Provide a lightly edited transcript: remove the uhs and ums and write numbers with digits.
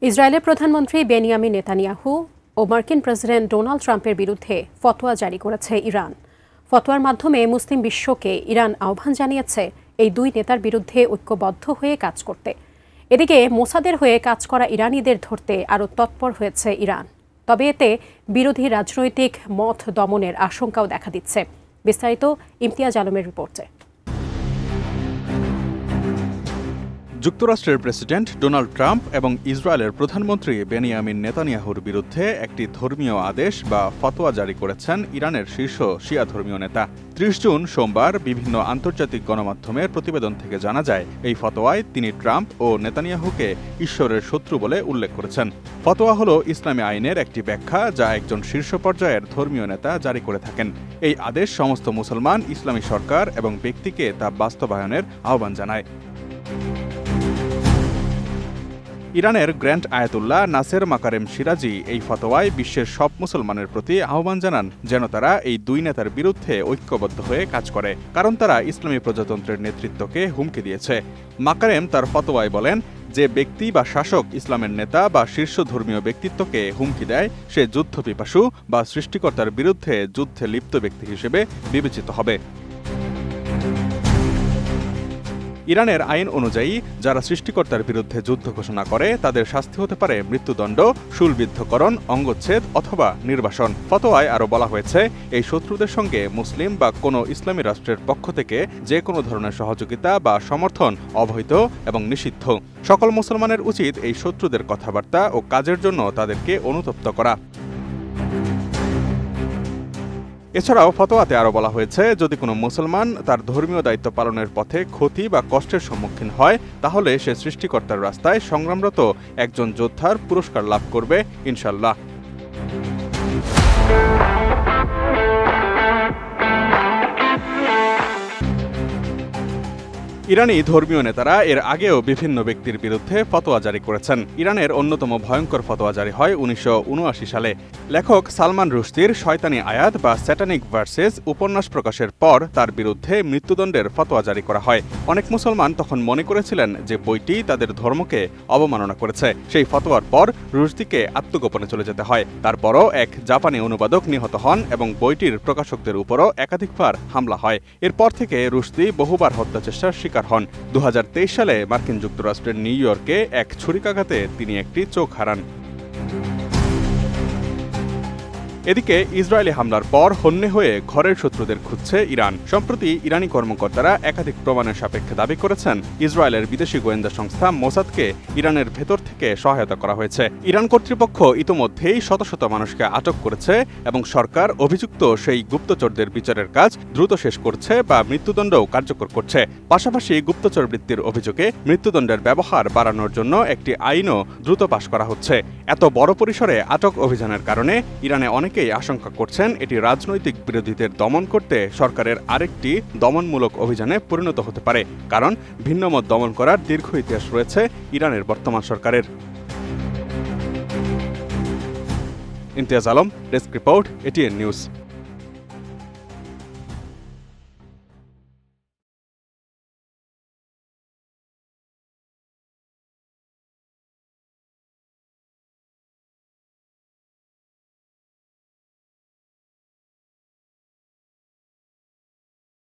ইসরায়েলের প্রধানমন্ত্রী Benjamin Netanyahu ও মার্কিন প্রেসিডেন্ট ডোনাল্ড ট্রাম্পের বিরুদ্ধে ফতোয়া জারি করেছে ইরান। ফতোয়ার মাধ্যমে মুসলিম বিশ্বকে ইরান আহ্বান জানিয়েছে এই দুই নেতার বিরুদ্ধে ঐক্যবদ্ধ হয়ে কাজ করতে। এদিকে মোসাদের হয়ে কাজ করা ইরানিদের ধরতে আরও তৎপর হয়েছে ইরান। তবে এতে বিরোধী রাজনৈতিক মত দমনের আশঙ্কাও দেখা দিচ্ছে। বিস্তারিত ইমতিয়াজ আলমের রিপোর্টে। যুক্তরাষ্ট্রের প্রেসিডেন্ট ডোনাল্ড ট্রাম্প এবং ইসরায়েলের প্রধানমন্ত্রী বেনিয়ামিন নেতানিয়াহুর বিরুদ্ধে একটি ধর্মীয় আদেশ বা ফতোয়া জারি করেছেন ইরানের শীর্ষ শিয়া ধর্মীয় নেতা। ৩০ জুন সোমবার বিভিন্ন আন্তর্জাতিক গণমাধ্যমের প্রতিবেদন থেকে জানা যায়, এই ফতোয়ায় তিনি ট্রাম্প ও নেতানিয়াহুকে ঈশ্বরের শত্রু বলে উল্লেখ করেছেন। ফতোয়া হল ইসলামী আইনের একটি ব্যাখ্যা যা একজন শীর্ষ পর্যায়ের ধর্মীয় নেতা জারি করে থাকেন। এই আদেশ সমস্ত মুসলমান, ইসলামী সরকার এবং ব্যক্তিকে তা বাস্তবায়নের আহ্বান জানায়। ইরানের গ্র্যান্ড আয়াতুল্লাহ নাসের মাকারেম সিরাজি এই ফতোয়ায় বিশ্বের সব মুসলমানের প্রতি আহ্বান জানান যেন তারা এই দুই নেতার বিরুদ্ধে ঐক্যবদ্ধ হয়ে কাজ করে, কারণ তারা ইসলামী প্রজাতন্ত্রের নেতৃত্বকে হুমকি দিয়েছে। মাকারেম তার ফতোয়ায় বলেন, যে ব্যক্তি বা শাসক ইসলামের নেতা বা শীর্ষ ধর্মীয় ব্যক্তিত্বকে হুমকি দেয় সে যুদ্ধপিপাসু বা সৃষ্টিকর্তার বিরুদ্ধে যুদ্ধে লিপ্ত ব্যক্তি হিসেবে বিবেচিত হবে। ইরানের আইন অনুযায়ী যারা সৃষ্টিকর্তার বিরুদ্ধে যুদ্ধ ঘোষণা করে তাদের শাস্তি হতে পারে মৃত্যুদণ্ড, শূলবিদ্ধকরণ, অঙ্গচ্ছেদ অথবা নির্বাসন। ফতোয়ায় আরও বলা হয়েছে, এই শত্রুদের সঙ্গে মুসলিম বা কোনো ইসলামী রাষ্ট্রের পক্ষ থেকে যে কোনো ধরনের সহযোগিতা বা সমর্থন অবৈধ এবং নিষিদ্ধ। সকল মুসলমানের উচিত এই শত্রুদের কথাবার্তা ও কাজের জন্য তাদেরকে অনুতপ্ত করা। এছাড়াও ফতোয়াতে আরও বলা হয়েছে, যদি কোনো মুসলমান তার ধর্মীয় দায়িত্ব পালনের পথে ক্ষতি বা কষ্টের সম্মুখীন হয় তাহলে সে সৃষ্টিকর্তার রাস্তায় সংগ্রামরত একজন যোদ্ধার পুরস্কার লাভ করবে ইনশাল্লাহ। ইরানি ধর্মীয় নেতারা এর আগেও বিভিন্ন ব্যক্তির বিরুদ্ধে ফতোয়া জারি করেছেন। ইরানের অন্যতম ভয়ঙ্কর ফতোয়া জারি হয় ১৯৭৯ সালে। লেখক সালমান রুশদির শয়তানি আয়াত বা স্যাটানিক ভার্সেস উপন্যাস প্রকাশের পর তার বিরুদ্ধে মৃত্যুদণ্ডের ফতোয়া জারি করা হয়। অনেক মুসলমান তখন মনে করেছিলেন যে বইটি তাদের ধর্মকে অবমাননা করেছে। সেই ফতোয়ার পর রুশদিকে আত্মগোপনে চলে যেতে হয়। তারপরও এক জাপানি অনুবাদক নিহত হন এবং বইটির প্রকাশকদের উপরও একাধিকবার হামলা হয়। এরপর থেকে রুশদি বহুবার হত্যাচেষ্টার শিকার হন। ২০২৩ সালে মার্কিন যুক্তরাষ্ট্রের নিউ ইয়র্কে এক ছুরিকাঘাতে তিনি একটি চোখ হারান। এদিকে ইসরায়েলি হামলার পর হন্যে হয়ে ঘরের শত্রুদের খুঁজছে ইরান। সম্প্রতি ইরানি কর্মকর্তারা একাধিক প্রমাণের সাপেক্ষে দাবি করেছেন, ইসরায়েলের বিদেশি গোয়েন্দা সংস্থা মোসাদকে ইরানের ভেতর থেকে সহায়তা করা হয়েছে। ইরান কর্তৃপক্ষ ইতোমধ্যেই শত শত মানুষকে আটক করেছে এবং সরকার অভিযুক্ত সেই গুপ্তচরদের বিচারের কাজ দ্রুত শেষ করছে বা মৃত্যুদণ্ডও কার্যকর করছে। পাশাপাশি গুপ্তচর বৃত্তির অভিযোগে মৃত্যুদণ্ডের ব্যবহার বাড়ানোর জন্য একটি আইনও দ্রুত পাশ করা হচ্ছে। এত বড় পরিসরে আটক অভিযানের কারণে ইরানে অনেকেই আশঙ্কা করছেন এটি রাজনৈতিক বিরোধীদের দমন করতে সরকারের আরেকটি দমনমূলক অভিযানে পরিণত হতে পারে, কারণ ভিন্নমত দমন করার দীর্ঘ ইতিহাস রয়েছে ইরানের বর্তমান সরকারের। Imtiaz Alam, desk report, ATN news.